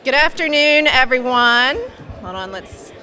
Good afternoon, everyone. Hold on, let's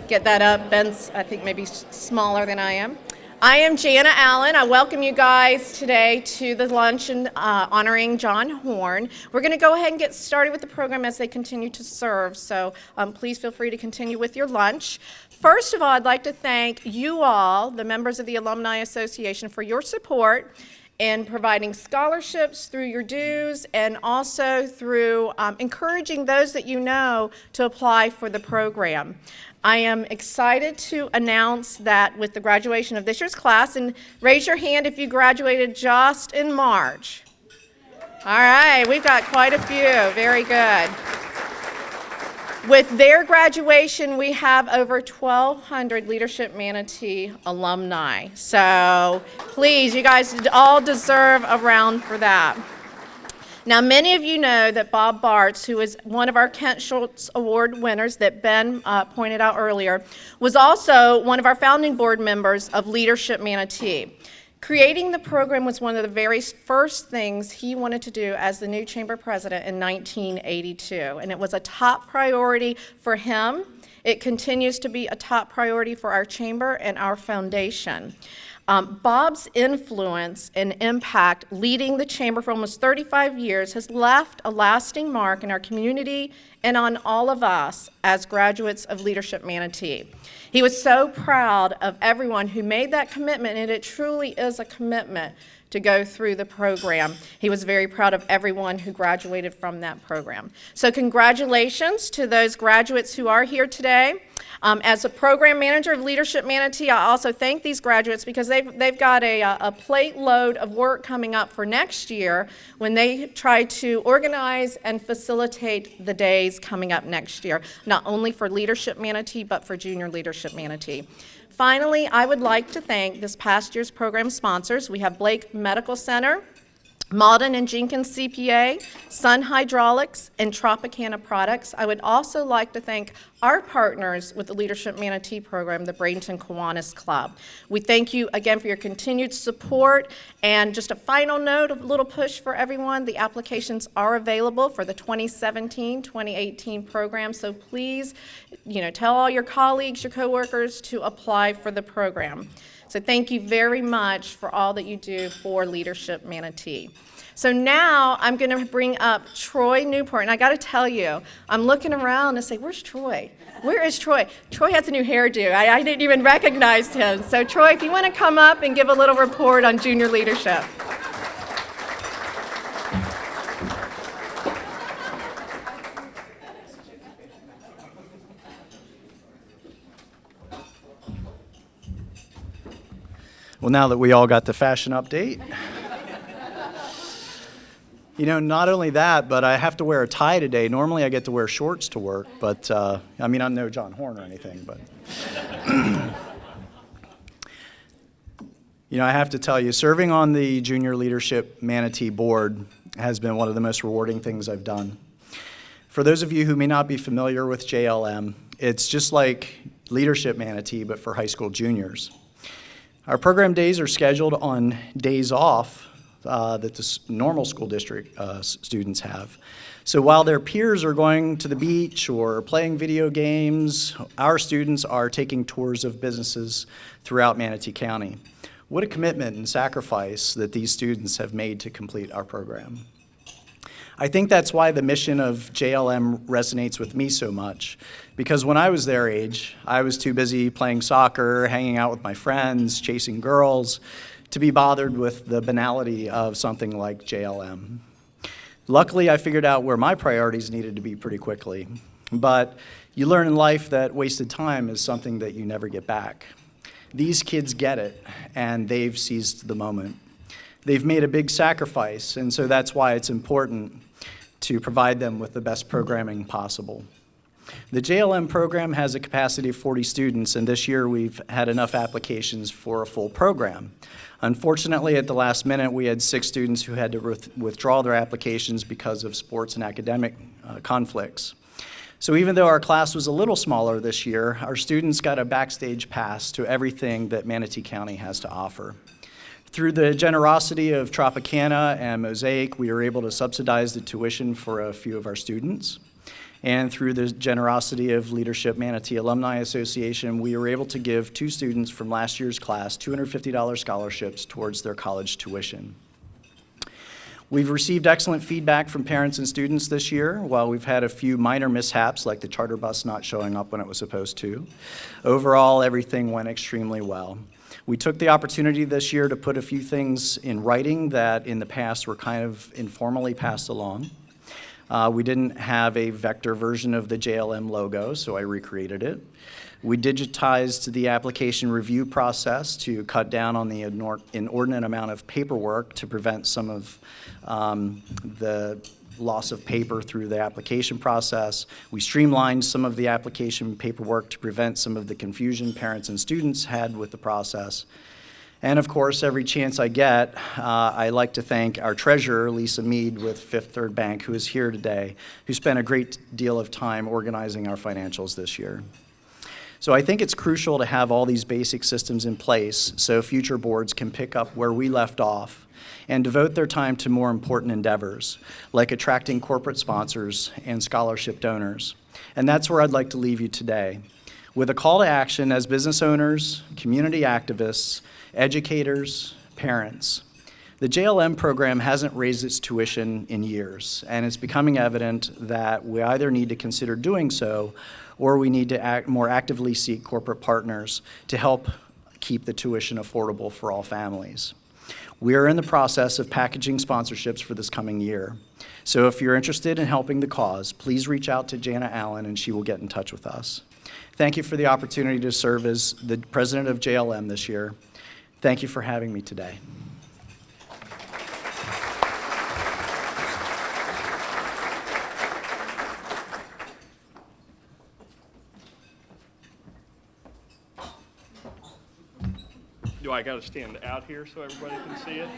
get that up. Ben's, I think, maybe smaller than I am. I am Jana Allen. I welcome you guys today to the luncheon honoring John Horn. We're going to go ahead and get started with the program as they continue to serve, so please feel free to continue with your lunch. First of all, I'd like to thank you all, the members of the Alumni Association, for your support in providing scholarships through your dues and also through encouraging those that you know to apply for the program. I am excited to announce that with the graduation of this year's class, and raise your hand if you graduated just in March. All right, we've got quite a few. Very good. With their graduation, we have over 1,200 Leadership Manatee alumni. So please, you guys all deserve a round for that. Now, many of you know that Bob Bartz, who is one of our Kent Schultz Award winners that Ben pointed out earlier, was also one of our founding board members of Leadership Manatee. Creating the program was one of the very first things he wanted to do as the new chamber president in 1982, and it was a top priority for him. It continues to be a top priority for our chamber and our foundation. Bob's influence and impact leading the chamber for almost 35 years has left a lasting mark in our community and on all of us as graduates of Leadership Manatee. He was so proud of everyone who made that commitment, and it truly is a commitment to go through the program. He was very proud of everyone who graduated from that program. So congratulations to those graduates who are here today. As a program manager of Leadership Manatee, I also thank these graduates because they've got a plate load of work coming up for next year when they try to organize and facilitate the days coming up next year, not only for Leadership Manatee, but for Junior Leadership Manatee. Finally, I would like to thank this past year's program sponsors. We have Blake Medical Center, Malden and Jenkins CPA, Sun Hydraulics, and Tropicana Products. I would also like to thank our partners with the Leadership Manatee program, the Bradenton Kiwanis Club. We thank you again for your continued support. And just a final note, a little push for everyone, the applications are available for the 2017-2018 program. So please, tell all your colleagues, your coworkers to apply for the program. So thank you very much for all that you do for Leadership Manatee. So now I'm going to bring up Troy Newport. And I got to tell you, I'm looking around and say, where's Troy? Where is Troy? Troy has a new hairdo. I didn't even recognize him. So Troy, if you want to come up and give a little report on junior leadership. Well, now that we all got the fashion update, not only that, but I have to wear a tie today. Normally I get to wear shorts to work, but I'm no John Horn or anything, but I have to tell you, serving on the Junior Leadership Manatee board has been one of the most rewarding things I've done. For those of you who may not be familiar with JLM, it's just like Leadership Manatee, but for high school juniors. Our program days are scheduled on days off that the normal school district students have. So while their peers are going to the beach or playing video games, our students are taking tours of businesses throughout Manatee County. What a commitment and sacrifice that these students have made to complete our program. I think that's why the mission of JLM resonates with me so much, because when I was their age, I was too busy playing soccer, hanging out with my friends, chasing girls, to be bothered with the banality of something like JLM. Luckily, I figured out where my priorities needed to be pretty quickly, but you learn in life that wasted time is something that you never get back. These kids get it, and they've seized the moment. They've made a big sacrifice, and so that's why it's important to provide them with the best programming possible. The JLM program has a capacity of 40 students, and this year we've had enough applications for a full program. Unfortunately, at the last minute, we had 6 students who had to withdraw their applications because of sports and academic conflicts. So even though our class was a little smaller this year, our students got a backstage pass to everything that Manatee County has to offer. Through the generosity of Tropicana and Mosaic, we were able to subsidize the tuition for a few of our students. And through the generosity of Leadership Manatee Alumni Association, we were able to give 2 students from last year's class $250 scholarships towards their college tuition. We've received excellent feedback from parents and students this year. While we've had a few minor mishaps, like the charter bus not showing up when it was supposed to, overall, everything went extremely well. We took the opportunity this year to put a few things in writing that in the past were kind of informally passed along. We didn't have a vector version of the JLM logo, so I recreated it. We digitized the application review process to cut down on the inordinate amount of paperwork to prevent some of the loss of paper through the application process. We streamlined some of the application paperwork to prevent some of the confusion parents and students had with the process. And of course, every chance I get, I like to thank our treasurer, Lisa Mead with Fifth Third Bank, who is here today, who spent a great deal of time organizing our financials this year. So I think it's crucial to have all these basic systems in place so future boards can pick up where we left off and devote their time to more important endeavors, like attracting corporate sponsors and scholarship donors. And that's where I'd like to leave you today, with a call to action as business owners, community activists, educators, parents. The JLM program hasn't raised its tuition in years, and it's becoming evident that we either need to consider doing so or we need to more actively seek corporate partners to help keep the tuition affordable for all families. We are in the process of packaging sponsorships for this coming year. So if you're interested in helping the cause, please reach out to Jana Allen and she will get in touch with us. Thank you for the opportunity to serve as the president of JLM this year. Thank you for having me today. Do I got to stand out here so everybody can see it?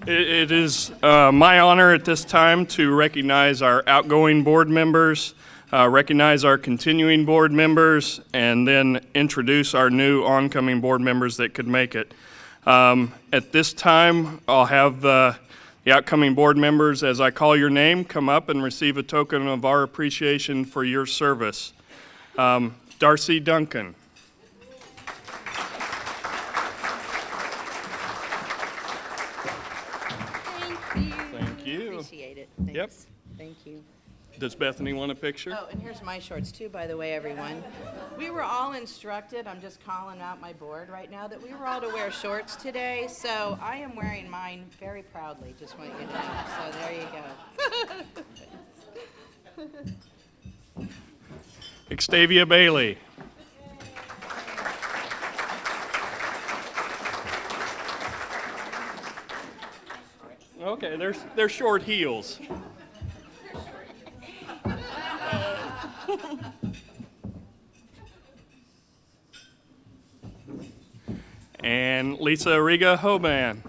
It is my honor at this time to recognize our outgoing board members, recognize our continuing board members, and then introduce our new oncoming board members that could make it. At this time, I'll have the outcoming board members, as I call your name, come up and receive a token of our appreciation for your service. Darcy Duncan. Thank you. Appreciate it. Thanks. Yep. Thank you. Does Bethany want a picture? Oh, and here's my shorts too, by the way, everyone. We were all instructed, I'm just calling out my board right now, that we were all to wear shorts today, so I am wearing mine very proudly, just want you to know. So there you go. Xtavia Bailey. Okay, they're short heels. And Lisa Riga Hoban.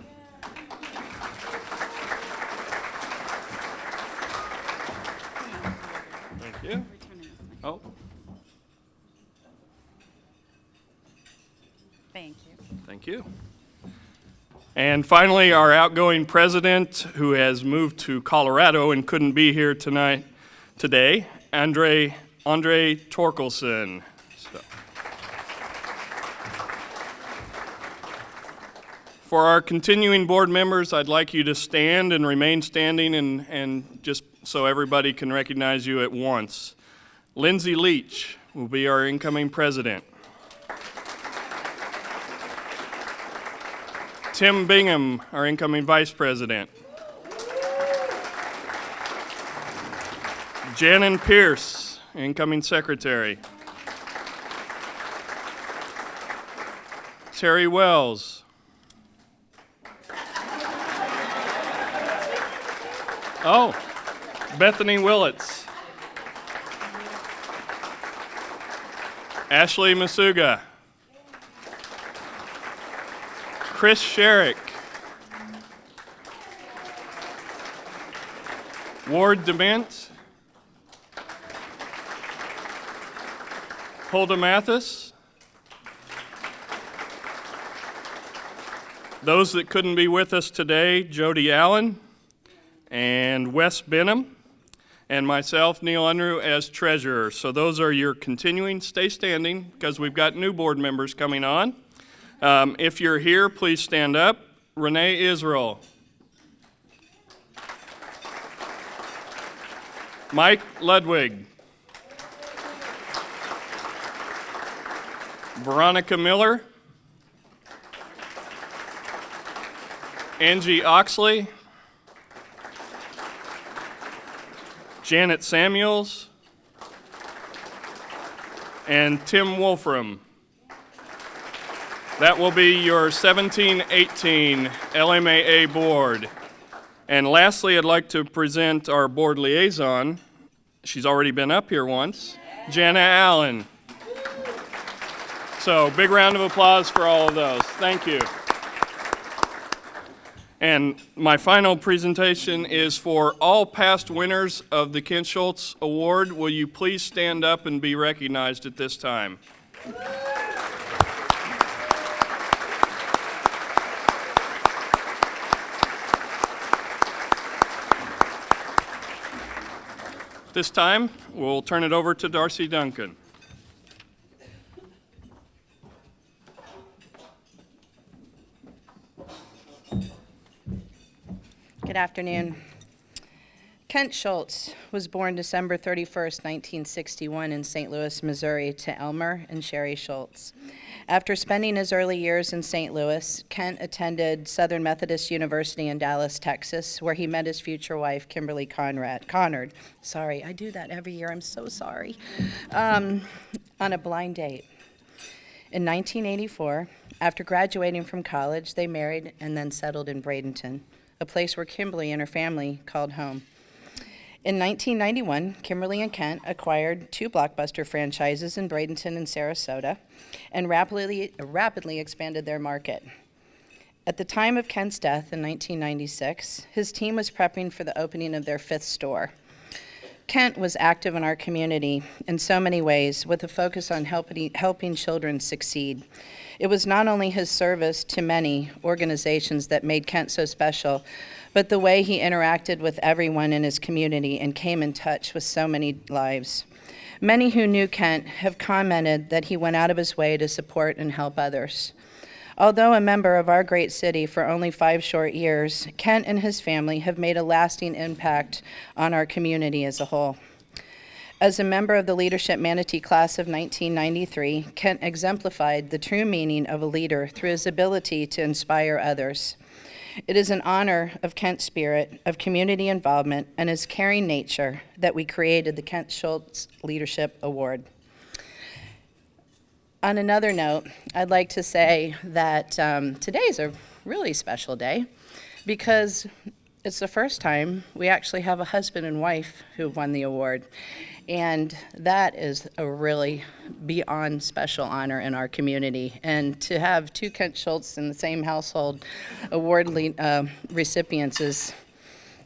Thank you. Oh. Thank you. Thank you. And finally, our outgoing president, who has moved to Colorado and couldn't be here today, Andre Torkelson. So. For our continuing board members, I'd like you to stand and remain standing and just so everybody can recognize you at once. Lindsay Leach will be our incoming president. Tim Bingham, our incoming vice president. Janan Pierce, incoming secretary. Terry Wells. Oh, Bethany Willits. Ashley Masuga. Chris Sherrick. Ward DeMint. Hulda Mathis. Those that couldn't be with us today, Jody Allen, and Wes Benham, and myself, Neil Unruh, as treasurer. So those are your continuing. Stay standing because we've got new board members coming on. If you're here, please stand up. Renee Israel. Mike Ludwig. Veronica Miller. Angie Oxley. Janet Samuels. And Tim Wolfram. That will be your 17-18 LMAA board. And lastly, I'd like to present our board liaison. She's already been up here once, Jana Allen. So big round of applause for all of those. Thank you. And my final presentation is for all past winners of the Kent Schultz Award. Will you please stand up and be recognized at this time? This time, we'll turn it over to Darcy Duncan. Good afternoon. Kent Schultz was born December 31st, 1961 in St. Louis, Missouri to Elmer and Sherry Schultz. After spending his early years in St. Louis, Kent attended Southern Methodist University in Dallas, Texas, where he met his future wife, Kimberly Connard. Sorry, I do that every year, I'm so sorry. On a blind date. In 1984, after graduating from college, they married and then settled in Bradenton, a place where Kimberly and her family called home. In 1991, Kimberly and Kent acquired 2 Blockbuster franchises in Bradenton and Sarasota and rapidly expanded their market. At the time of Kent's death in 1996, his team was prepping for the opening of their 5th store. Kent was active in our community in so many ways, with a focus on helping children succeed. It was not only his service to many organizations that made Kent so special, but the way he interacted with everyone in his community and came in touch with so many lives. Many who knew Kent have commented that he went out of his way to support and help others. Although a member of our great city for only 5 short years, Kent and his family have made a lasting impact on our community as a whole. As a member of the Leadership Manatee class of 1993, Kent exemplified the true meaning of a leader through his ability to inspire others. It is an honor of Kent's spirit, of community involvement, and his caring nature that we created the Kent Schultz Leadership Award. On another note, I'd like to say that today's a really special day because it's the first time we actually have a husband and wife who won the award. And that is a really beyond special honor in our community. And to have 2 Kent Schultz in the same household award recipients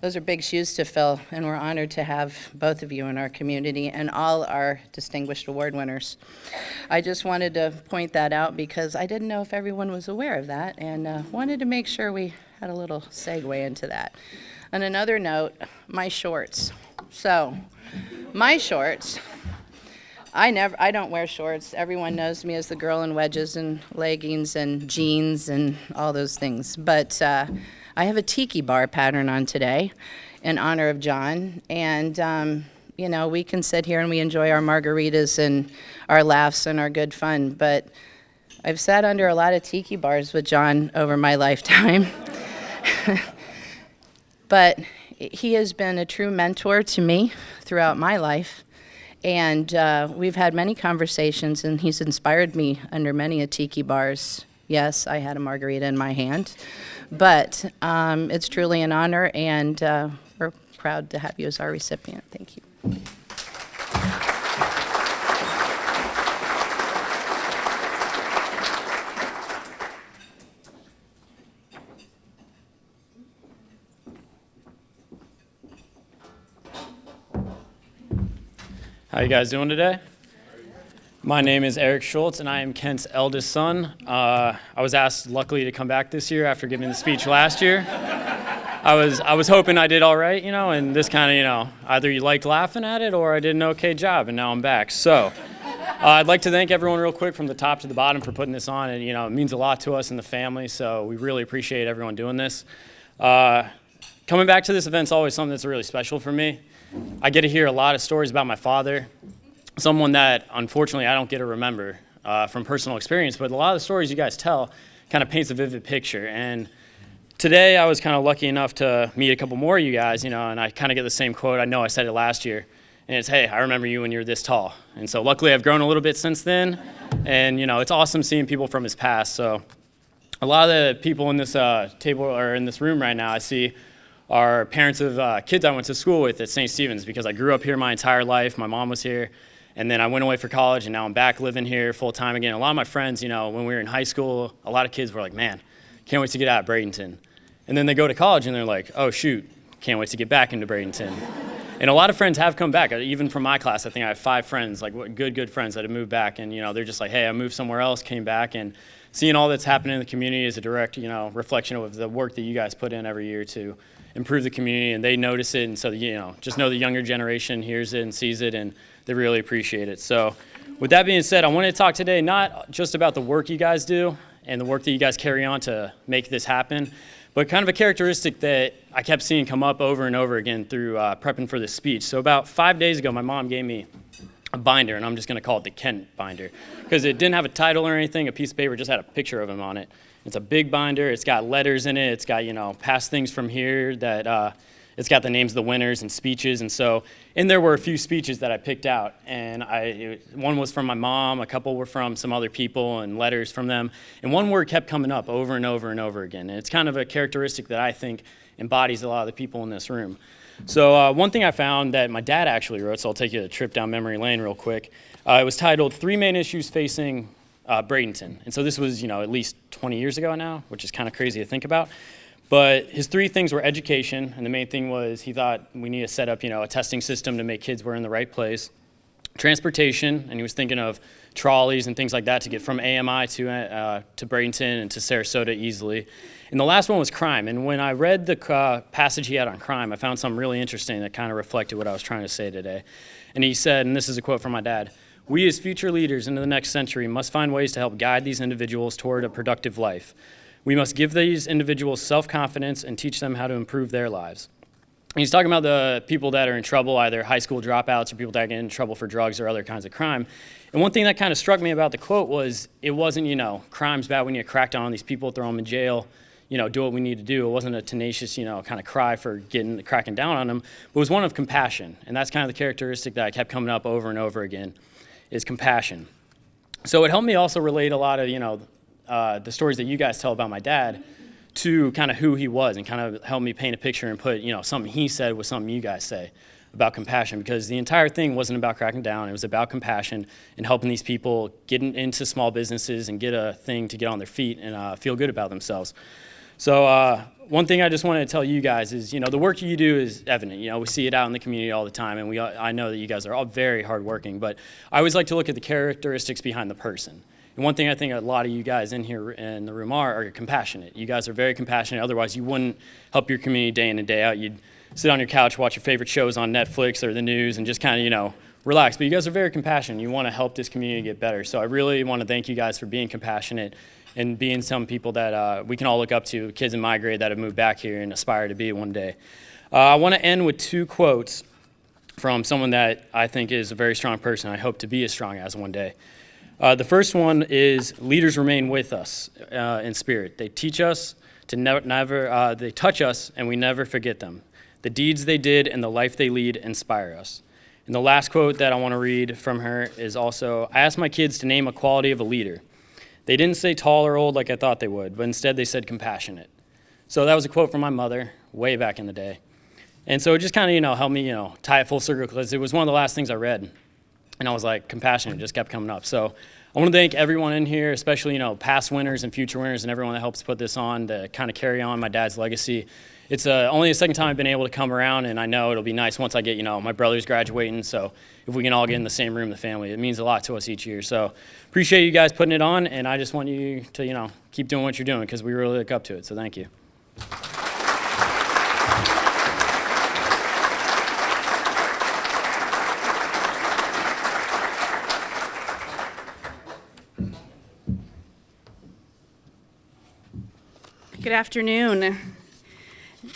those are big shoes to fill, and we're honored to have both of you in our community and all our distinguished award winners. I just wanted to point that out because I didn't know if everyone was aware of that, and wanted to make sure we had a little segue into that. On another note, my shorts. So, my shorts, I don't wear shorts. Everyone knows me as the girl in wedges and leggings and jeans and all those things. But I have a tiki bar pattern on today in honor of John. And, you know, we can sit here and we enjoy our margaritas and our laughs and our good fun. But I've sat under a lot of tiki bars with John over my lifetime. But he has been a true mentor to me throughout my life. And we've had many conversations, and he's inspired me under many a tiki bars. Yes, I had a margarita in my hand. But it's truly an honor, and we're proud to have you as our recipient. Thank you. How you guys doing today? My name is Eric Schultz, and I am Kent's eldest son. I was asked, luckily, to come back this year after giving the speech last year. I was hoping I did all right, and this kind of, either you liked laughing at it or I did an okay job, and now I'm back. So I'd like to thank everyone real quick from the top to the bottom for putting this on, and it means a lot to us in the family, so we really appreciate everyone doing this. Coming back to this event is always something that's really special for me. I get to hear a lot of stories about my father, someone that unfortunately I don't get to remember from personal experience, but a lot of the stories you guys tell kind of paints a vivid picture. And today I was kind of lucky enough to meet a couple more of you guys, and I kind of get the same quote. I know I said it last year, and it's, hey, I remember you when you were this tall. And so luckily I've grown a little bit since then, and it's awesome seeing people from his past. So a lot of the people in this table or in this room right now I see are parents of kids I went to school with at St. Stephen's, because I grew up here my entire life. My mom was here, and then I went away for college, and now I'm back living here full time again. A lot of my friends, when we were in high school, a lot of kids were like, man, can't wait to get out of Bradenton. And then they go to college and they're like, oh shoot, can't wait to get back into Bradenton. And a lot of friends have come back. Even from my class, I think I have 5 friends, like good friends that have moved back. And they're just like, hey, I moved somewhere else, came back, and seeing all that's happening in the community is a direct reflection of the work that you guys put in every year to improve the community, and they notice it. And so just know the younger generation hears it and sees it, and they really appreciate it. So with that being said, I wanted to talk today not just about the work you guys do and the work that you guys carry on to make this happen, but kind of a characteristic that I kept seeing come up over and over again through prepping for this speech. So about 5 days ago, my mom gave me a binder, and I'm just going to call it the Kent binder, because it didn't have a title or anything. A piece of paper just had a picture of him on it. It's a big binder. It's got letters in it. It's got, past things from here that it's got the names of the winners and speeches. And so in there were a few speeches that I picked out. And one was from my mom. A couple were from some other people and letters from them. And one word kept coming up over and over and over again. And it's kind of a characteristic that I think embodies a lot of the people in this room. So one thing I found that my dad actually wrote, so I'll take you a trip down memory lane real quick. It was titled 3 Main Issues Facing Bradenton. And so this was, at least 20 years ago now, which is kind of crazy to think about. But his 3 things were education, and the main thing was he thought we need to set up, a testing system to make kids were in the right place. Transportation, and he was thinking of trolleys and things like that to get from AMI to Bradenton and to Sarasota easily. And the last one was crime. And when I read the passage he had on crime, I found something really interesting that kind of reflected what I was trying to say today. And he said, and this is a quote from my dad, "We as future leaders into the next century must find ways to help guide these individuals toward a productive life. We must give these individuals self-confidence and teach them how to improve their lives." And he's talking about the people that are in trouble, either high school dropouts or people that get in trouble for drugs or other kinds of crime. And one thing that kind of struck me about the quote was it wasn't, crime's bad, we need to crack down on these people, throw them in jail, do what we need to do. It wasn't a tenacious, kind of cry for cracking down on them, but it was one of compassion. And that's kind of the characteristic that I kept coming up over and over again, is compassion. So it helped me also relate a lot of, the stories that you guys tell about my dad to kind of who he was, and kind of help me paint a picture and put, something he said with something you guys say about compassion, because the entire thing wasn't about cracking down. It was about compassion and helping these people get into small businesses and get a thing to get on their feet and feel good about themselves. So one thing I just wanted to tell you guys is, the work you do is evident. We see it out in the community all the time, and I know that you guys are all very hardworking, but I always like to look at the characteristics behind the person. And one thing I think a lot of you guys in here in the room are compassionate. You guys are very compassionate. Otherwise, you wouldn't help your community day in and day out. You'd sit on your couch, watch your favorite shows on Netflix or the news, and just kind of, relax. But you guys are very compassionate. You want to help this community get better. So I really want to thank you guys for being compassionate and being some people that we can all look up to, kids in my grade that have moved back here and aspire to be one day. I want to end with 2 quotes from someone that I think is a very strong person. I hope to be as strong as one day. The first one is, leaders remain with us in spirit. They teach us to never, they touch us and we never forget them. The deeds they did and the life they lead inspire us. And the last quote that I want to read from her is also, I asked my kids to name a quality of a leader. They didn't say tall or old like I thought they would, but instead they said compassionate. So that was a quote from my mother way back in the day. And so it just kind of, helped me, tie it full circle, because it was one of the last things I read. And I was like, compassion just kept coming up. So I want to thank everyone in here, especially, past winners and future winners and everyone that helps put this on to kind of carry on my dad's legacy. It's only the second time I've been able to come around, and I know it'll be nice once I get, my brother's graduating. So if we can all get in the same room, the family, it means a lot to us each year. So appreciate you guys putting it on, and I just want you to, keep doing what you're doing, because we really look up to it. So thank you. Good afternoon.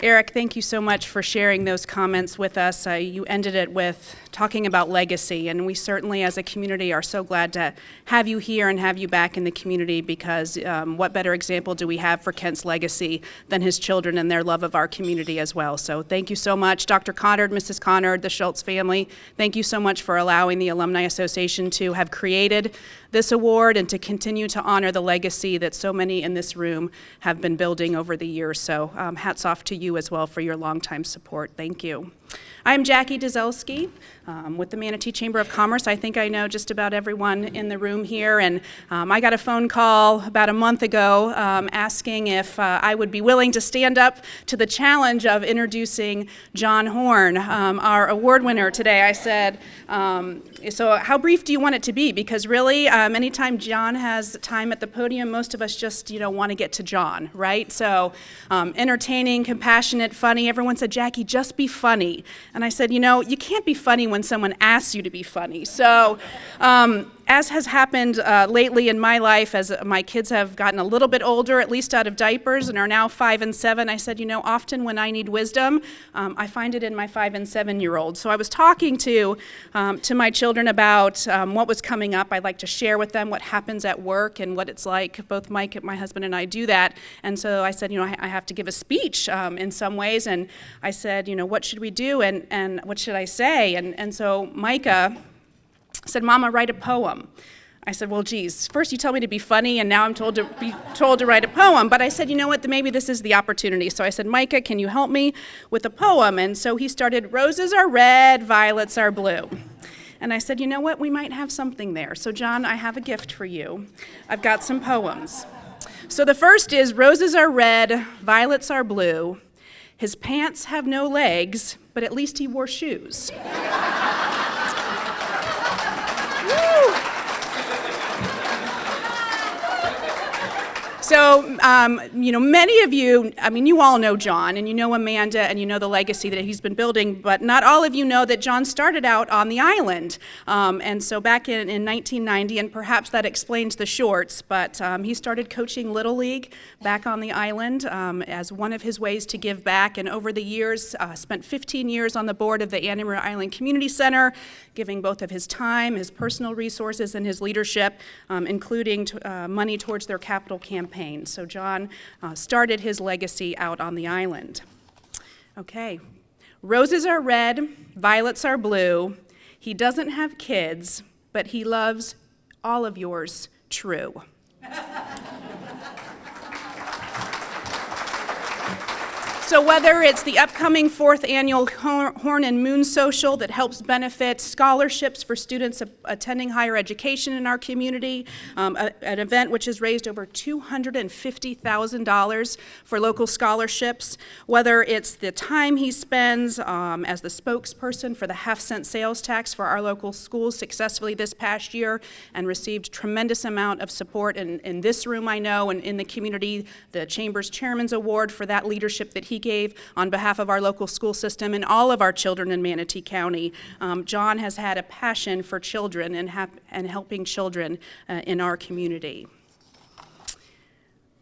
Eric, thank you so much for sharing those comments with us. You ended it with talking about legacy, and we certainly as a community are so glad to have you here and have you back in the community, because what better example do we have for Kent's legacy than his children and their love of our community as well. So thank you so much. Dr. Connard, Mrs. Connard, the Schultz family, thank you so much for allowing the Alumni Association to have created this award and to continue to honor the legacy that so many in this room have been building over the years. So hats off to you as well for your longtime support. Thank you. I'm Jackie Dzelski with the Manatee Chamber of Commerce. I think I know just about everyone in the room here, and I got a phone call about a month ago asking if I would be willing to stand up to the challenge of introducing John Horn, our award winner today. I said, so how brief do you want it to be? Because really, anytime John has time at the podium, most of us just want to get to John, right? So entertaining, compassionate, funny. Everyone said, Jackie, just be funny. And I said, you can't be funny when someone asks you to be funny. So as has happened lately in my life, as my kids have gotten a little bit older, at least out of diapers, and are now 5 and 7, I said, often when I need wisdom, I find it in my 5 and 7-year-olds. So I was talking to my children about what was coming up. I'd like to share with them what happens at work and what it's like. Both Mike, my husband, and I do that. And so I said, I have to give a speech in some ways. And I said, what should we do and what should I say? And so Micah said, Mama, write a poem. I said, well, geez, first you tell me to be funny, and now I'm told to write a poem. But I said, you know what, maybe this is the opportunity. So I said, Micah, can you help me with a poem? And so he started, roses are red, violets are blue. And I said, you know what, we might have something there. So John, I have a gift for you. I've got some poems. So the first is, roses are red, violets are blue. His pants have no legs, but at least he wore shoes. So, many of you, you all know John, and you know Amanda, and you know the legacy that he's been building, but not all of you know that John started out on the island. And so back in 1990, and perhaps that explains the shorts, but he started coaching Little League back on the island as one of his ways to give back, and over the years, spent 15 years on the board of the Anna Maria Island Community Center, giving both of his time, his personal resources, and his leadership, including money towards their capital campaign. So John started his legacy out on the island. Okay. Roses are red, violets are blue. He doesn't have kids, but he loves all of yours true. So whether it's the upcoming 4th annual Horn and Moon Social that helps benefit scholarships for students attending higher education in our community, an event which has raised over $250,000 for local scholarships, whether it's the time he spends as the spokesperson for the half-cent sales tax for our local schools successfully this past year and received tremendous amount of support in this room, I know, and in the community, the Chamber's Chairman's Award for that leadership that he gave on behalf of our local school system and all of our children in Manatee County. John has had a passion for children and helping children in our community.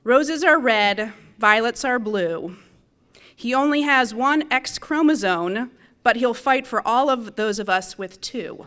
Roses are red, violets are blue. He only has one X chromosome, but he'll fight for all of those of us with 2.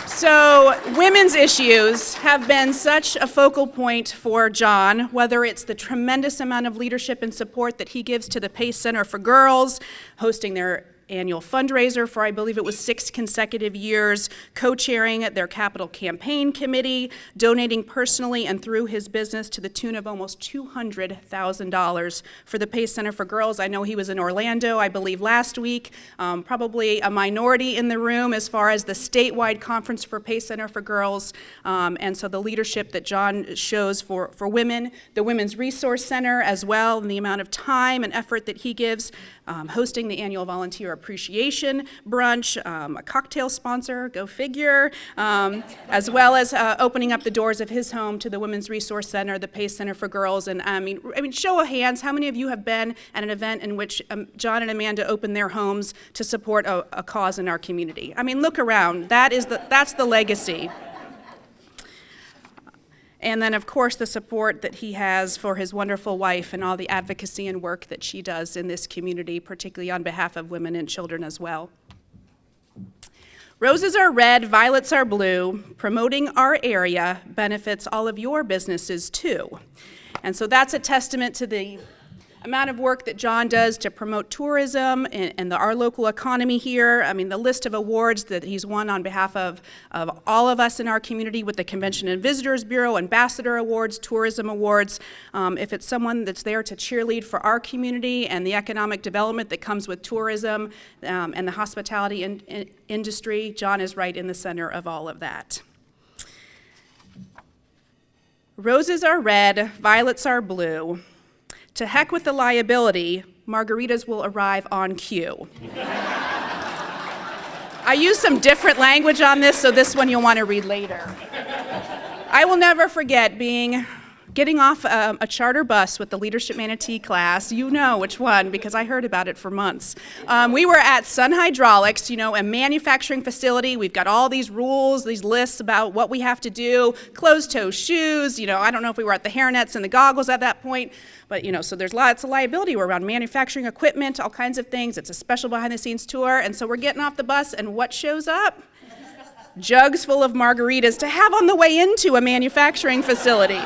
So women's issues have been such a focal point for John, whether it's the tremendous amount of leadership and support that he gives to the Pace Center for Girls, hosting their annual fundraiser for, I believe it was 6 consecutive years, co-chairing their capital campaign committee, donating personally and through his business to the tune of almost $200,000 for the Pace Center for Girls. I know he was in Orlando, I believe last week, probably a minority in the room as far as the statewide conference for Pace Center for Girls, and so the leadership that John shows for women, the Women's Resource Center as well, and the amount of time and effort that he gives, hosting the annual volunteer appreciation brunch, a cocktail sponsor, go figure, as well as opening up the doors of his home to the Women's Resource Center, the Pace Center for Girls. And I mean, show of hands, how many of you have been at an event in which John and Amanda opened their homes to support a cause in our community? I mean, look around. That's the legacy. And then, of course, the support that he has for his wonderful wife and all the advocacy and work that she does in this community, particularly on behalf of women and children as well. Roses are red, violets are blue. Promoting our area benefits all of your businesses too. And so that's a testament to the amount of work that John does to promote tourism and our local economy here. I mean, the list of awards that he's won on behalf of all of us in our community with the Convention and Visitors Bureau, Ambassador Awards, Tourism Awards. If it's someone that's there to cheerlead for our community and the economic development that comes with tourism and the hospitality industry, John is right in the center of all of that. Roses are red, violets are blue. To heck with the liability, margaritas will arrive on cue. I used some different language on this, so this one you'll want to read later. I will never forget getting off a charter bus with the Leadership Manatee class. You know which one, because I heard about it for months. We were at Sun Hydraulics, a manufacturing facility. We've got all these rules, these lists about what we have to do, closed-toe shoes. I don't know if we were at the hairnets and the goggles at that point, but, so there's lots of liability. We're around manufacturing equipment, all kinds of things. It's a special behind-the-scenes tour, and so we're getting off the bus, and what shows up? Jugs full of margaritas to have on the way into a manufacturing facility.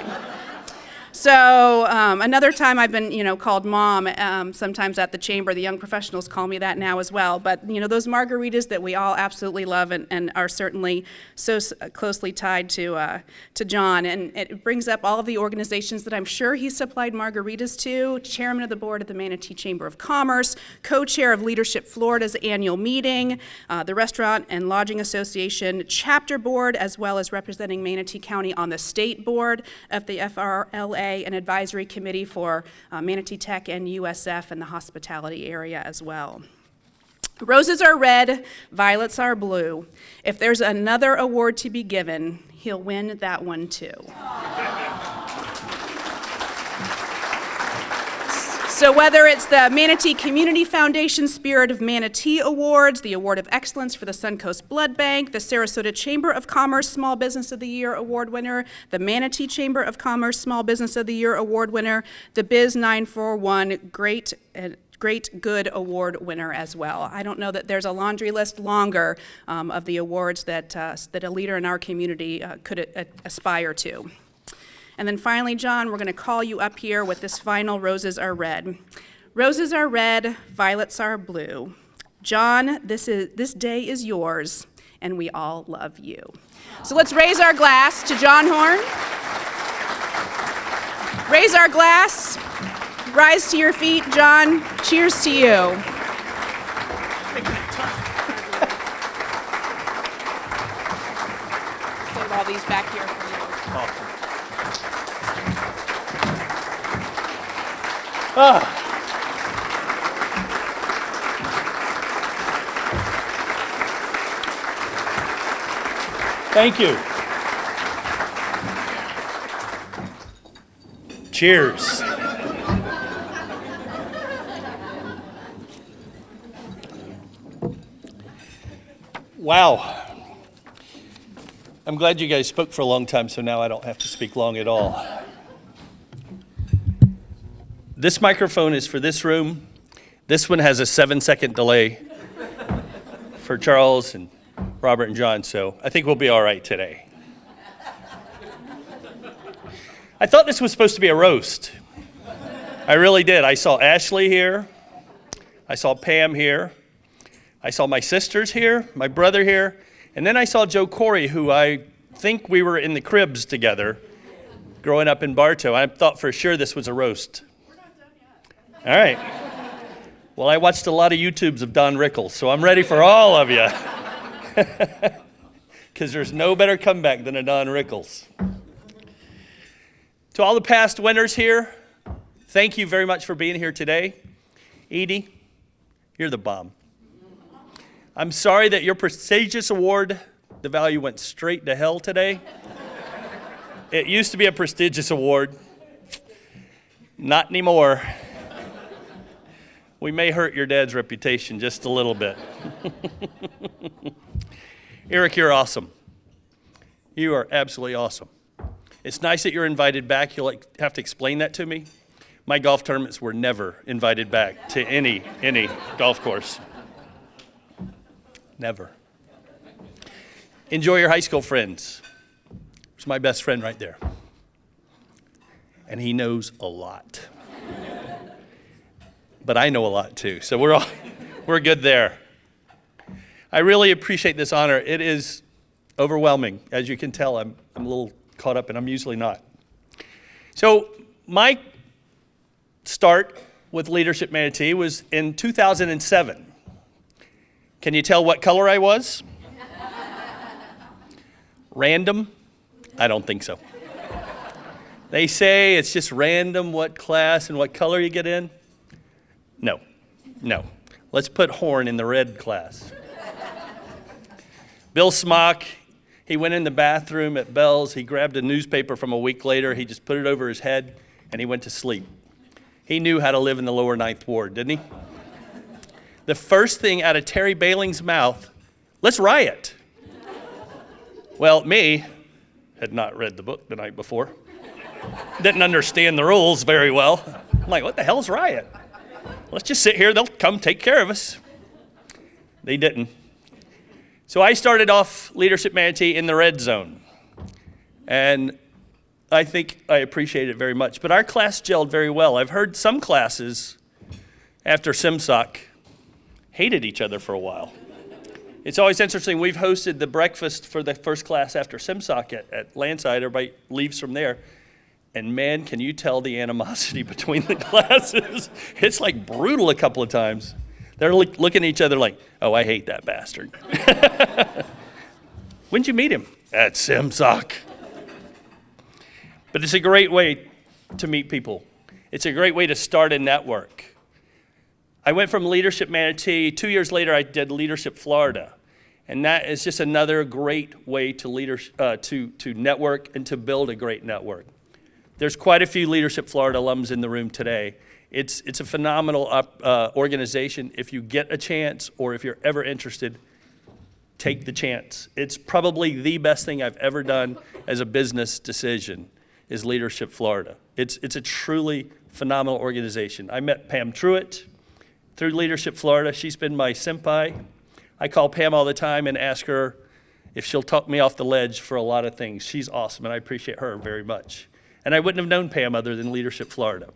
So another time I've been, called mom, sometimes at the chamber. The young professionals call me that now as well. But, those margaritas that we all absolutely love and are certainly so closely tied to John. And it brings up all of the organizations that I'm sure he supplied margaritas to: chairman of the board of the Manatee Chamber of Commerce, co-chair of Leadership Florida's annual meeting, the Restaurant and Lodging Association chapter board, as well as representing Manatee County on the state board of the FRLA, an advisory committee for Manatee Tech and USF and the hospitality area as well. Roses are red, violets are blue. If there's another award to be given, he'll win that one too. So whether it's the Manatee Community Foundation Spirit of Manatee Awards, the Award of Excellence for the Suncoast Blood Bank, the Sarasota Chamber of Commerce Small Business of the Year Award winner, the Manatee Chamber of Commerce Small Business of the Year Award winner, the Biz 941 Great Good Award winner as well. I don't know that there's a laundry list longer of the awards that a leader in our community could aspire to. And then finally, John, we're going to call you up here with this final Roses Are Red. Roses are red, violets are blue. John, this day is yours, and we all love you. So let's raise our glass to John Horn. Raise our glass. Rise to your feet, John. Cheers to you. Save all these back here for you. Thank you. Cheers. Wow. I'm glad you guys spoke for a long time, so now I don't have to speak long at all. This microphone is for this room. This one has a 7-second delay for Charles and Robert and John, so I think we'll be all right today. I thought this was supposed to be a roast. I really did. I saw Ashley here. I saw Pam here. I saw my sisters here, my brother here, and then I saw Joe Corey, who I think we were in the cribs together growing up in Bartow. I thought for sure this was a roast. All right. Well, I watched a lot of YouTubes of Don Rickles, so I'm ready for all of you. Because there's no better comeback than a Don Rickles. To all the past winners here, thank you very much for being here today. Edie, you're the bomb. I'm sorry that your prestigious award, the value went straight to hell today. It used to be a prestigious award. Not anymore. We may hurt your dad's reputation just a little bit. Eric, you're awesome. You are absolutely awesome. It's nice that you're invited back. You'll have to explain that to me. My golf tournaments were never invited back to any golf course. Never. Enjoy your high school friends. There's my best friend right there. And he knows a lot. But I know a lot too, so we're good there. I really appreciate this honor. It is overwhelming. As you can tell, I'm a little caught up, and I'm usually not. So my start with Leadership Manatee was in 2007. Can you tell what color I was? Random? I don't think so. They say it's just random what class and what color you get in. No. Let's put Horn in the red class. Bill Smock, he went in the bathroom at Bell's. He grabbed a newspaper from a week later. He just put it over his head, and he went to sleep. He knew how to live in the lower Ninth Ward, didn't he? The first thing out of Terry Bailing's mouth, let's riot. Well, me, had not read the book the night before. Didn't understand the rules very well. I'm like, what the hell's riot? Let's just sit here. They'll come take care of us. They didn't. So I started off Leadership Manatee in the red zone. And I think I appreciate it very much. But our class gelled very well. I've heard some classes after SimSoc hated each other for a while. It's always interesting. We've hosted the breakfast for the first class after SimSoc at Landside. Everybody leaves from there. And man, can you tell the animosity between the classes? It's like brutal a couple of times. They're looking at each other like, oh, I hate that bastard. When'd you meet him? At SimSoc. But it's a great way to meet people. It's a great way to start a network. I went from Leadership Manatee. 2 years later, I did Leadership Florida. And that is just another great way to network and to build a great network. There's quite a few Leadership Florida alums in the room today. It's a phenomenal organization. If you get a chance or if you're ever interested, take the chance. It's probably the best thing I've ever done as a business decision is Leadership Florida. It's a truly phenomenal organization. I met Pam Truitt through Leadership Florida. She's been my senpai. I call Pam all the time and ask her if she'll talk me off the ledge for a lot of things. She's awesome, and I appreciate her very much. And I wouldn't have known Pam other than Leadership Florida.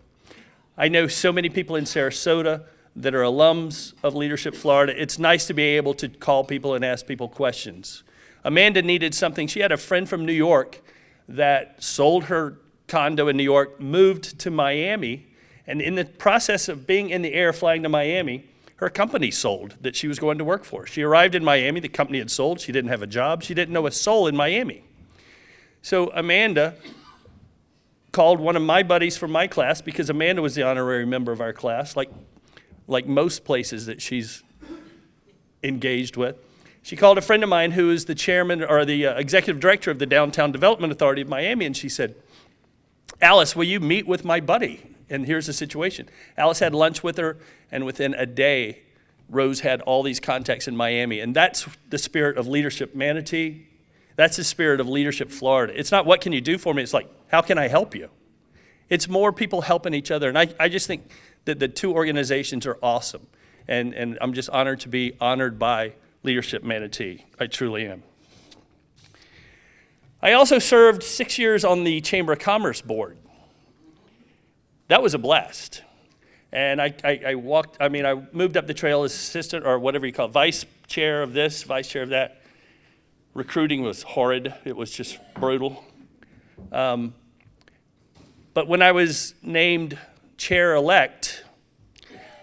I know so many people in Sarasota that are alums of Leadership Florida. It's nice to be able to call people and ask people questions. Amanda needed something. She had a friend from New York that sold her condo in New York, moved to Miami, and in the process of being in the air flying to Miami, her company sold that she was going to work for. She arrived in Miami, the company had sold, she didn't have a job, she didn't know a soul in Miami. So Amanda called one of my buddies from my class, because Amanda was the honorary member of our class, like most places that she's engaged with. She called a friend of mine who is the chairman or the executive director of the Downtown Development Authority of Miami, and she said, Alice, will you meet with my buddy? And here's the situation. Alice had lunch with her, and within a day, Rose had all these contacts in Miami. And that's the spirit of Leadership Manatee. That's the spirit of Leadership Florida. It's not what can you do for me, it's like, how can I help you? It's more people helping each other. And I just think that the two organizations are awesome. And I'm just honored to be honored by Leadership Manatee. I truly am. I also served 6 years on the Chamber of Commerce board. That was a blast. And I moved up the trail as assistant, or whatever you call it, vice chair of this, vice chair of that. Recruiting was horrid. It was just brutal. But when I was named chair-elect,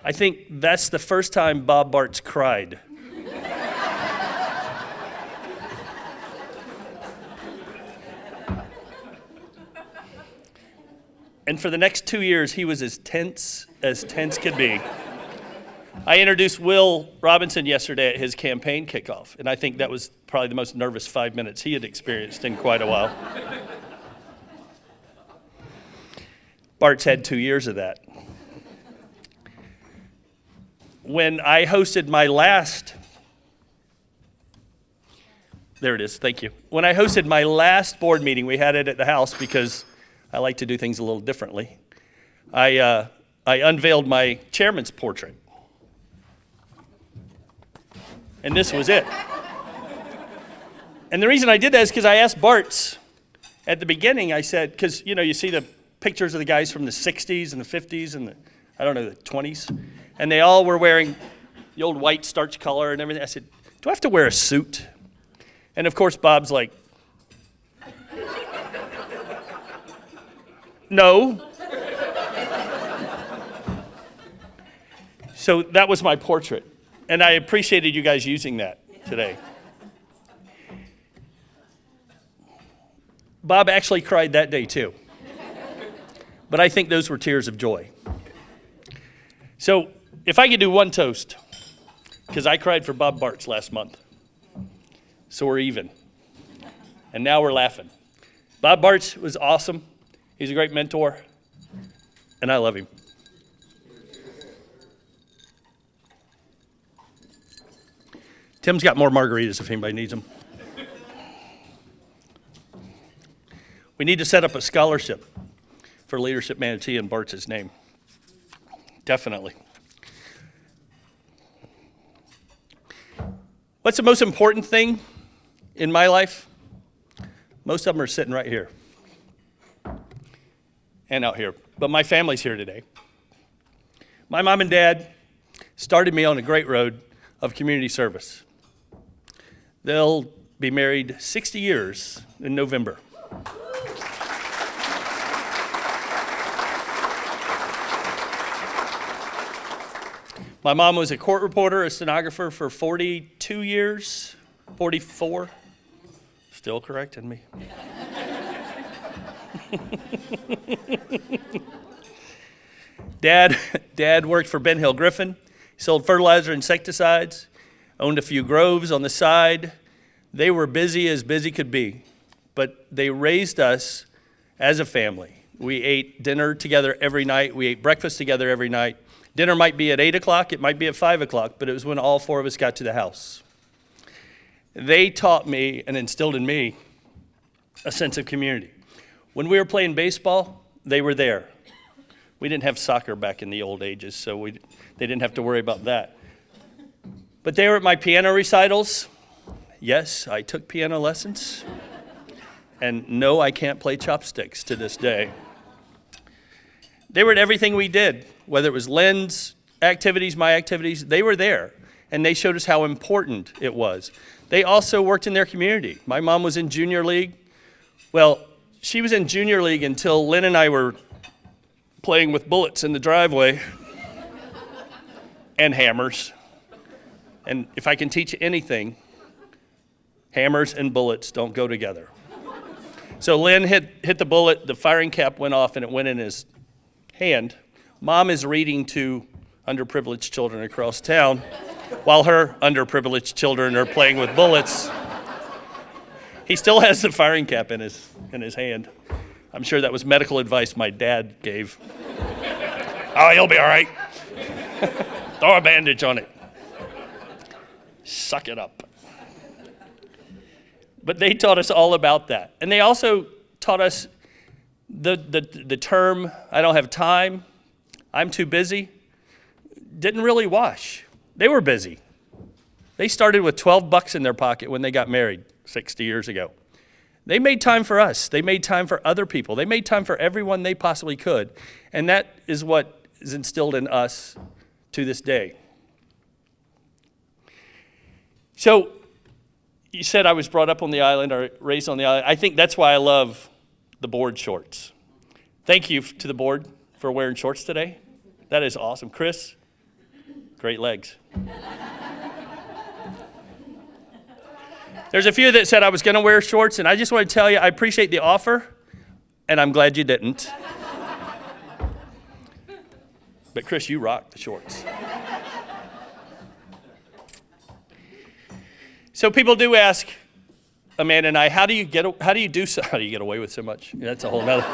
I think that's the first time Bob Bartz cried. And for the next 2 years, he was as tense could be. I introduced Will Robinson yesterday at his campaign kickoff, and I think that was probably the most nervous 5 minutes he had experienced in quite a while. Bart's had 2 years of that. When I hosted my last There it is, thank you. When I hosted my last board meeting, we had it at the house because I like to do things a little differently. I unveiled my chairman's portrait. And this was it. And the reason I did that is because I asked Bart's at the beginning. I said, because you see the pictures of the guys from the 60s and the 50s and the 20s, and they all were wearing the old white starch color and everything. I said, do I have to wear a suit? And of course, Bob's like, no. So that was my portrait. And I appreciated you guys using that today. Bob actually cried that day too. But I think those were tears of joy. So if I could do one toast, because I cried for Bob Bartz last month. So we're even. And now we're laughing. Bob Bartz was awesome. He's a great mentor. And I love him. Tim's got more margaritas if anybody needs them. We need to set up a scholarship for Leadership Manatee in Bartz's name. Definitely. What's the most important thing in my life? Most of them are sitting right here and out here. But my family's here today. My mom and dad started me on a great road of community service. They'll be married 60 years in November. My mom was a court reporter, a stenographer for 42 years, 44. Still correcting me. Dad worked for Ben Hill Griffin. He sold fertilizer and insecticides, owned a few groves on the side. They were busy as busy could be, but they raised us as a family. We ate dinner together every night. We ate breakfast together every night. Dinner might be at 8 o'clock, it might be at 5 o'clock, but it was when all four of us got to the house. They taught me and instilled in me a sense of community. When we were playing baseball, they were there. We didn't have soccer back in the old ages, so they didn't have to worry about that. But they were at my piano recitals. Yes, I took piano lessons. And no, I can't play chopsticks to this day. They were at everything we did, whether it was Lynn's activities, my activities, they were there. And they showed us how important it was. They also worked in their community. My mom was in junior league. Well, she was in junior league until Lynn and I were playing with bullets in the driveway and hammers. And if I can teach you anything, hammers and bullets don't go together. So Lynn hit the bullet, the firing cap went off, and it went in his hand. Mom is reading to underprivileged children across town while her underprivileged children are playing with bullets. He still has the firing cap in his hand. I'm sure that was medical advice my dad gave. Oh, you'll be all right. Throw a bandage on it. Suck it up. But they taught us all about that. And they also taught us the term, I don't have time, I'm too busy, didn't really wash. They were busy. They started with $12 in their pocket when they got married 60 years ago. They made time for us. They made time for other people. They made time for everyone they possibly could. And that is what is instilled in us to this day. So you said I was brought up on the island or raised on the island. I think that's why I love the board shorts. Thank you to the board for wearing shorts today. That is awesome. Chris, great legs. There's a few that said I was going to wear shorts, and I just want to tell you I appreciate the offer, and I'm glad you didn't. But Chris, you rock the shorts. So people do ask Amanda and I, how do you get away with so much? That's a whole nother.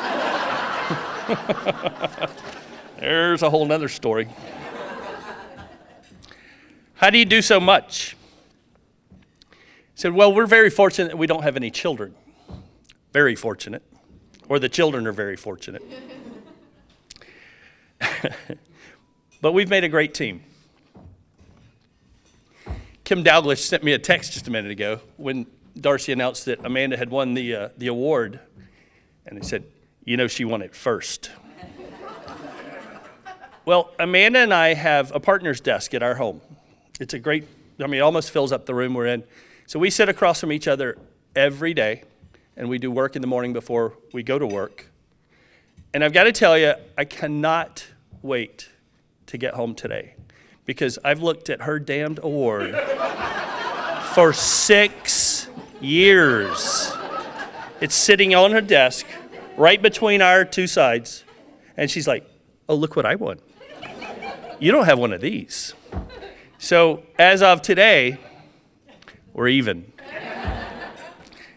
There's a whole nother story. How do you do so much? said, well, we're very fortunate that we don't have any children. Very fortunate. Or the children are very fortunate. But we've made a great team. Kim Dalglish sent me a text just a minute ago when Darcy announced that Amanda had won the award. And he said, you know, she won it first. Well, Amanda and I have a partner's desk at our home. It's a great, it almost fills up the room we're in. So we sit across from each other every day, and we do work in the morning before we go to work. And I've got to tell you, I cannot wait to get home today, because I've looked at her damned award for 6 years. It's sitting on her desk, right between our two sides, and she's like, oh, look what I won. You don't have one of these. So as of today, we're even.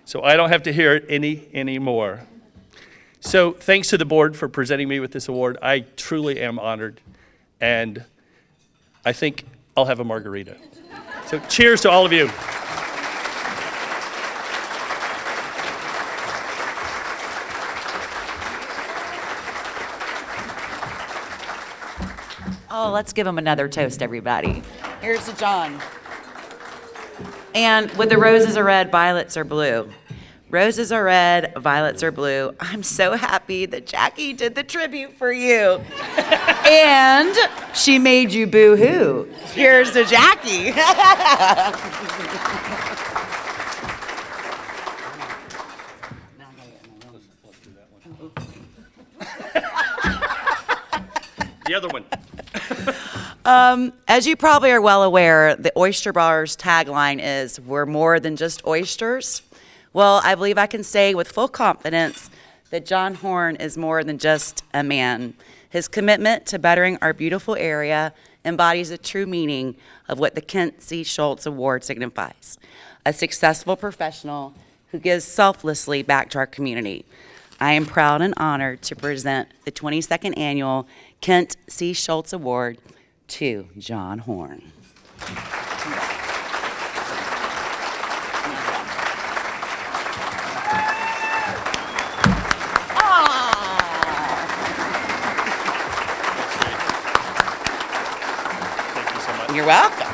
So I don't have to hear it anymore. So thanks to the board for presenting me with this award. I truly am honored, and I think I'll have a margarita. So cheers to all of you. Oh, let's give him another toast, everybody. Here's to John. And with the roses are red, violets are blue. Roses are red, violets are blue. I'm so happy that Jackie did the tribute for you. And she made you boo-hoo. Here's to Jackie. The other one. As you probably are well aware, the Oyster Bar's tagline is, we're more than just oysters. Well, I believe I can say with full confidence that John Horn is more than just a man. His commitment to bettering our beautiful area embodies the true meaning of what the Kent C. Schultz Award signifies. A successful professional who gives selflessly back to our community. I am proud and honored to present the 22nd Annual Kent C. Schultz Award to John Horn. Thank you so much. You're welcome.